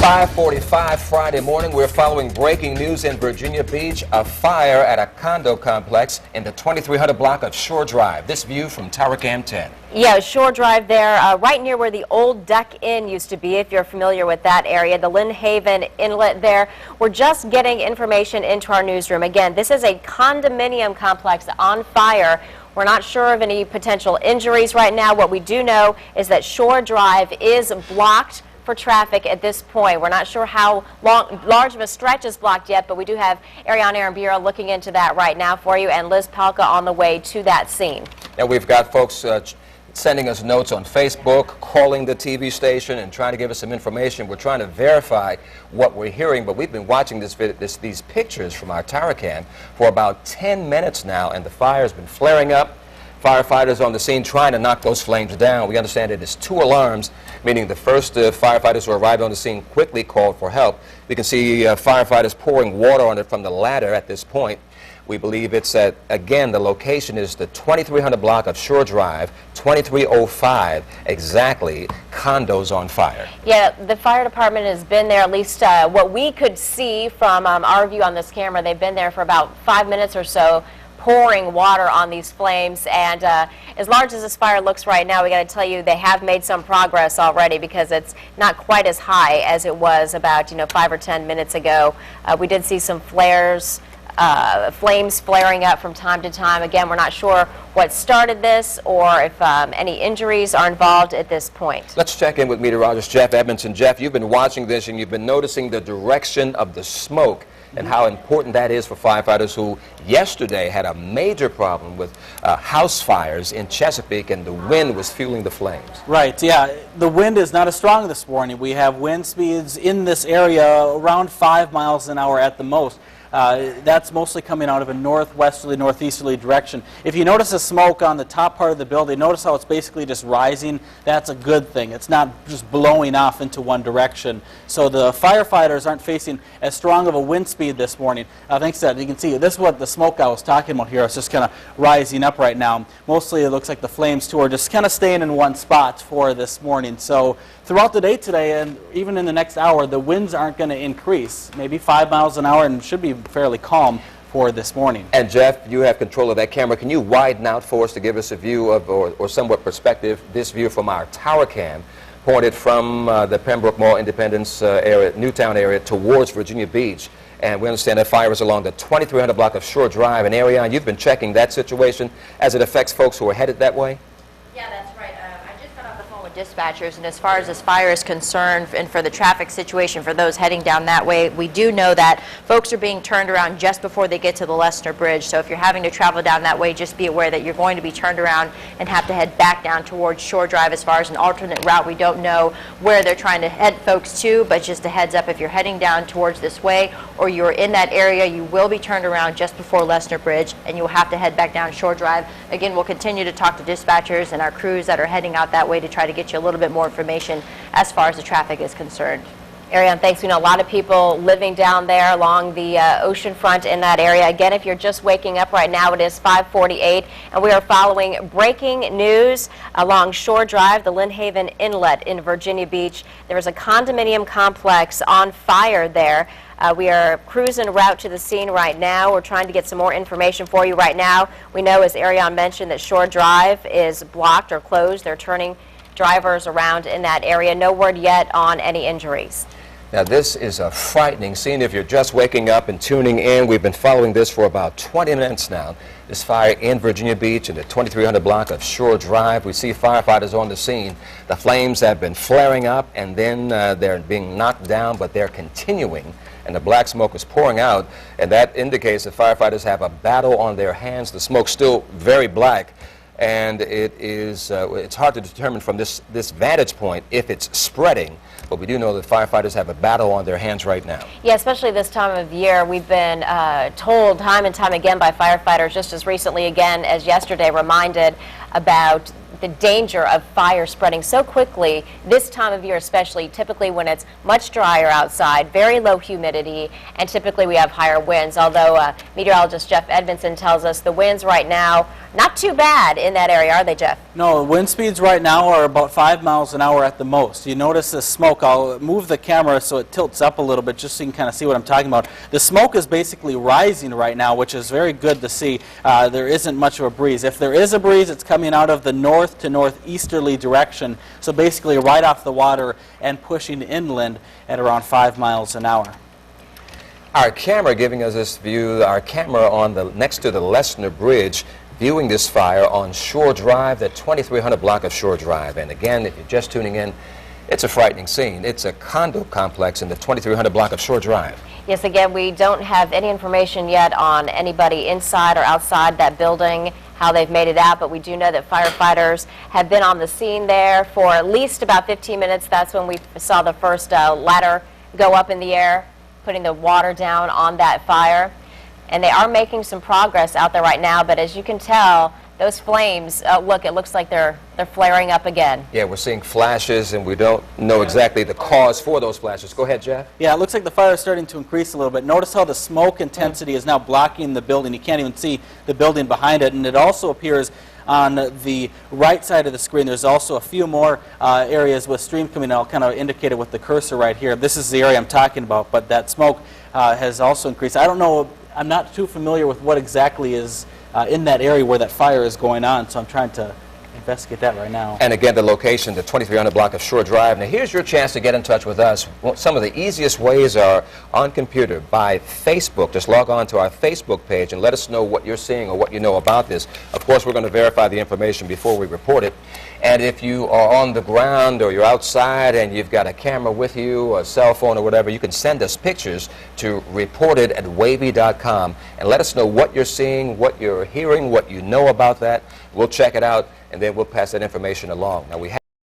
5:45 Friday morning, we're following breaking news in Virginia Beach, a fire at a condo complex in the 2300 block of Shore Drive. This view from Tower Cam 10. Yeah, Shore Drive there, right near where the old Duck Inn used to be, if you're familiar with that area, the Lynnhaven inlet there. We're just getting information into our newsroom. Again, this is a condominium complex on fire. We're not sure of any potential injuries right now. What we do know is that Shore Drive is blocked for traffic at this point. We're not sure how large of a stretch is blocked yet, but we do have Ariane Arambura looking into that right now for you, and Liz Palka on the way to that scene. And we've got folks sending us notes on Facebook, calling the TV station, and trying to give us some information. We're trying to verify what we're hearing, but we've been watching these pictures from our tower cam for about 10 minutes now, and the fire's been flaring up. Firefighters on the scene trying to knock those flames down. We understand it is 2 alarms, meaning the first firefighters who arrived on the scene quickly called for help. We can see firefighters pouring water on it from the ladder at this point. We believe it's at, again, the location is the 2300 block of Shore Drive, 2305, exactly, condos on fire. Yeah, the fire department has been there, at least what we could see from our view on this camera. They've been there for about 5 minutes or so, pouring water on these flames, and as large as this fire looks right now, we got to tell you they have made some progress already, because it's not quite as high as it was about 5 or 10 minutes ago. We did see some flares, flames flaring up from time to time. Again, we're not sure what started this or if any injuries are involved at this point. Let's check in with meteorologist Jeff Edmondson. Jeff, you've been watching this and you've been noticing the direction of the smoke and how important that is for firefighters who yesterday had a major problem with house fires in Chesapeake, and the wind was fueling the flames. Right, yeah. The wind is not as strong this morning. We have wind speeds in this area around 5 miles an hour at the most. That's mostly coming out of a northwesterly, northeasterly direction. If you notice the smoke on the top part of the building, notice how it's basically just rising. That's a good thing. It's not just blowing off into one direction. So the firefighters aren't facing as strong of a wind speed this morning. Thanks to that, you can see this is what the smoke I was talking about here. It's just kind of rising up right now. Mostly it looks like the flames too are just kind of staying in one spot for this morning. So throughout the day today, and even in the next hour, the winds aren't going to increase. Maybe 5 miles an hour, and should be fairly calm for this morning. And Jeff, you have control of that camera. Can you widen out for us to give us a view of, or somewhat perspective, this view from our tower cam, pointed from the Pembroke Mall Independence area, Newtown area, towards Virginia Beach? And we understand that fire is along the 2300 block of Shore Drive in area, and you've been checking that situation as it affects folks who are headed that way? Yeah, that's right. I just got off the phone with dispatchers, and as far as this fire is concerned, and for the traffic situation for those heading down that way, we do know that folks are being turned around just before they get to the Lesnar Bridge. So if you're having to travel down that way, just be aware that you're going to be turned around and have to head back down towards Shore Drive. As far as an alternate route, we don't know where they're trying to head folks to, but just a heads up, if you're heading down towards this way or you're in that area, you will be turned around just before Lesnar Bridge, and you'll have to head back down Shore Drive. Again, we'll continue to talk to dispatchers and our crews that are heading out that way to try to get you a little bit more information as far as the traffic is concerned. Ariane, thanks. We know a lot of people living down there along the ocean front in that area. Again, if you're just waking up right now, it is 5:48, and we are following breaking news along Shore Drive, the Lynnhaven Inlet in Virginia Beach. There is a condominium complex on fire there. We are cruising route to the scene right now. We're trying to get some more information for you right now. We know, as Ariane mentioned, that Shore Drive is blocked or closed. They're turning drivers around in that area. No word yet on any injuries. Now, this is a frightening scene. If you're just waking up and tuning in, we've been following this for about 20 minutes now. This fire in Virginia Beach in the 2300 block of Shore Drive. We see firefighters on the scene. The flames have been flaring up, and then they're being knocked down, but they're continuing, and the black smoke is pouring out, and that indicates that firefighters have a battle on their hands. The smoke's still very black, and it's hard to determine from this vantage point if it's spreading, but we do know that firefighters have a battle on their hands right now. Yeah, especially this time of year. We've been told time and time again by firefighters, just as recently again as yesterday, reminded about the danger of fire spreading so quickly this time of year, especially typically when it's much drier outside, very low humidity, and typically we have higher winds. Although meteorologist Jeff Edmondson tells us the winds right now not too bad in that area, are they, Jeff? No, wind speeds right now are about 5 miles an hour at the most. You notice the smoke. I'll move the camera so it tilts up a little bit just so you can kind of see what I'm talking about. The smoke is basically rising right now, which is very good to see. There isn't much of a breeze. If there is a breeze, it's coming out of the north to northeasterly direction, so basically right off the water and pushing inland at around 5 miles an hour. Our camera giving us this view, our camera on the next to the Lesnar Bridge, viewing this fire on Shore Drive, that 2300 block of Shore Drive. And again, if you're just tuning in, it's a frightening scene. It's a condo complex in the 2300 block of Shore Drive. Yes, again, we don't have any information yet on anybody inside or outside that building, how they've made it out, but we do know that firefighters have been on the scene there for at least about 15 minutes. That's when we saw the first ladder go up in the air, putting the water down on that fire. And they are making some progress out there right now, but as you can tell, those flames, look, it looks like they're flaring up again. Yeah, we're seeing flashes, and we don't know exactly the cause for those flashes. Go ahead, Jeff. Yeah, it looks like the fire is starting to increase a little bit. Notice how the smoke intensity is now blocking the building. You can't even see the building behind it, and it also appears on the right side of the screen. There's also a few more areas with stream coming out, kind of indicated with the cursor right here. This is the area I'm talking about, but that smoke has also increased. I don't know, I'm not too familiar with what exactly is in that area where that fire is going on, so I'm trying to investigate that right now. And again, the location, the 2300 block of Shore Drive. Now, here's your chance to get in touch with us. Some of the easiest ways are on computer, by Facebook. Just log on to our Facebook page and let us know what you're seeing or what you know about this. Of course, we're going to verify the information before we report it. And if you are on the ground or you're outside and you've got a camera with you, a cell phone or whatever, you can send us pictures to reported@wavy.com and let us know what you're seeing, what you're hearing, what you know about that. We'll check it out, and then we'll pass that information along. Now, we have